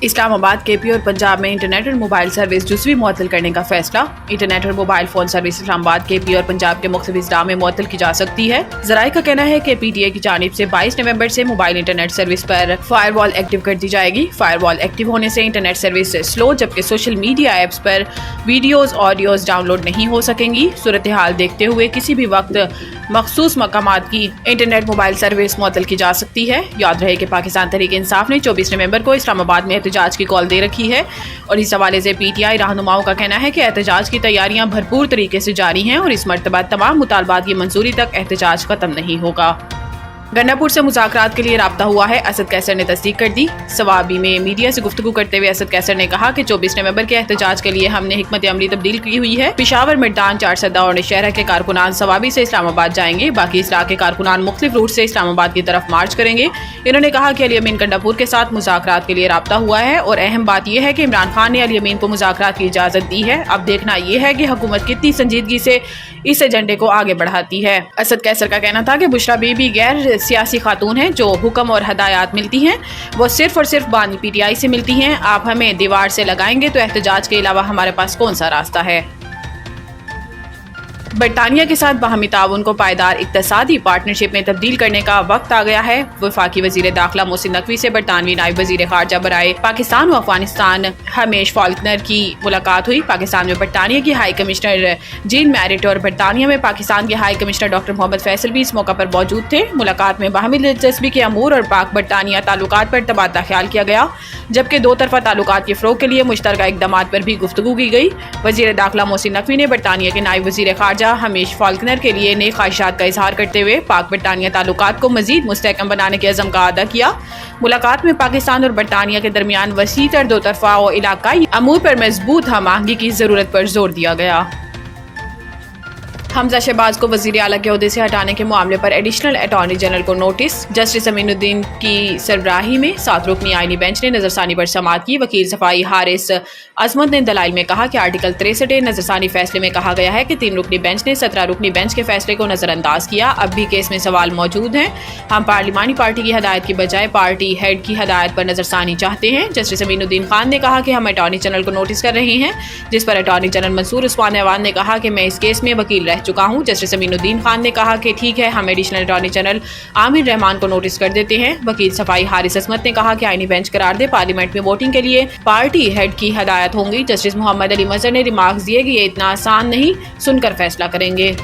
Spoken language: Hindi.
इस्लामाबाद, केपी और पंजाब में इंटरनेट और मोबाइल सर्विस जुज़वी मुअत्तल करने का फैसला। इंटरनेट और mobile phone service Islamabad, KP और पंजाब के मुख्तलिफ अजला में मुअत्तल की जा सकती है। जराये का कहना है कि PTA की जानिब से 22 नवंबर से मोबाइल इंटरनेट सर्विस पर फायरवॉल एक्टिव कर दी जाएगी। फायरवॉल एक्टिव होने से इंटरनेट सर्विस स्लो, जबकि सोशल मीडिया एप्स पर वीडियोज ऑडियोज डाउनलोड नहीं हो सकेंगी। सूरत हाल देखते हुए किसी भी वक्त मखसूस मकामात की इंटरनेट मोबाइल सर्विस मुअत्तल की जा सकती है। याद रहे कि पाकिस्तान तहरीक इंसाफ ने 24 नवंबर को इस्लामाबाद में एहतजाज की कॉल दे रखी है और इस हवाले से PTI रहनुमाओं का कहना है कि एहतजाज की तैयारियां भरपूर तरीके से जारी हैं और इस मरतबा तमाम मुतालबात की मंजूरी तक एहतजाज खत्म नहीं होगा। गंडापुर से मुज़ाकरात के लिए राब्ता हुआ है, असद कैसर ने तस्दीक कर दी। सवाबी में मीडिया से गुफ्तगू करते हुए असद कैसर ने कहा कि 24 नवंबर के एहतजाज के लिए हमने हिकमत अमली तब्दील की हुई है। पेशावर, मिर्दान, चारसदा और नौशहरा के कारकुनान सवाबी से इस्लामाबाद जाएंगे, बाकी इजला के कारकुनान मुख्तलिफ रूट से इस्लामाबाद की तरफ मार्च करेंगे। इन्होंने कहा कि अली अमीन गंडापुर के साथ मुज़ाकरात के लिए राब्ता हुआ है और अहम बात यह है कि इमरान खान ने अली अमीन को मुज़ाकरात की इजाज़त दी है। अब देखना यह है कि हुकूमत कितनी संजीदगी से इस एजेंडे को आगे बढ़ाती है। असद कैसर का कहना था कि बुशरा बीबी गैर सियासी खातून हैं, जो हुक्म और हदायत मिलती हैं वो सिर्फ और सिर्फ बानी PTI से मिलती हैं। आप हमें दीवार से लगाएंगे तो एहतजाज के अलावा हमारे पास कौन सा रास्ता है। बरतानिया के साथ बाहमी ताउन को पायदार इक्तसादी पार्टनरशिप में तब्दील करने का वक्त आ गया है। वफाकी वजीर दाखिला मोहसिन नकवी से बरतानवी नायब वजीर खारजा बराए पाकिस्तान व अफगानिस्तान हमेश फाल्कनर की मुलाकात हुई। पाकिस्तान में बरतानिया की हाई कमिश्नर जीन मैरिट और बरतानिया में पाकिस्तान के high commissioner doctor Mohammad Faisal भी इस मौका पर मौजूद थे। मुलाकात में बाहमी दिलचस्पी के अमूर और पाक बरतानिया ताल्लुकात पर तबादला ख्याल किया गया, जबकि दो तरफा ताल्लुकात के फ़रोग के लिए मुश्तरका इक़दामात पर भी गुफ्तगू की गई। वजीर दाखिला मोहसिन नकवी ने बरतानिया के नायब वजीर खारजा हमेश फाल्कनर के लिए नई ख्वाहिशात का इजहार करते हुए पाक बरतानिया ताल्लुकात को मजीद मुस्तहकम बनाने के अज़म का अदा किया। मुलाकात में पाकिस्तान और बरतानिया के दरमियान वसी तर दो तरफा और इलाकाई अमूर पर मजबूत हम आहंगी की जरूरत पर जोर दिया गया। हमजा शहबाज को वजीर आला के ओहदे से हटाने के मामले पर एडिशनल अटॉर्नी जनरल को नोटिस। जस्टिस अमीनुद्दीन की सरबराही में 7 रुकनी आईनी बेंच ने नजरसानी पर समाअत की। वकील सफाई हारिस अजमत ने दलाइल में कहा कि आर्टिकल 63 नजरसानी फैसले में कहा गया है कि 3 रुकनी बेंच ने 17 रुकनी बेंच के फैसले को नजरअंदाज किया। अब भी केस में सवाल मौजूद हैं। हम पार्लिमानी पार्टी की हदायत की बजाय पार्टी हेड की हदायत पर नजरसानी चाहते हैं। जस्टिस अमीनुद्दीन खान ने कहा कि हम अटॉर्नी जनरल को नोटिस कर रहे हैं, जिस पर अटॉर्नी जनरल मंसूर उस्मान अवान ने कहा कि मैं इस केस में वकील रह चुका हूं। जस्टिस अमीनुद्दीन खान ने कहा कि ठीक है, हम additional attorney general Aamir Rahman को नोटिस कर देते हैं। वकील सफाई हारिस असमत ने कहा कि आईनी बेंच करार दे पार्लियामेंट में वोटिंग के लिए पार्टी हेड की हदायत होंगी। जस्टिस मोहम्मद अली मजहर ने रिमार्क्स दिए कि ये इतना आसान नहीं, सुनकर फैसला करेंगे।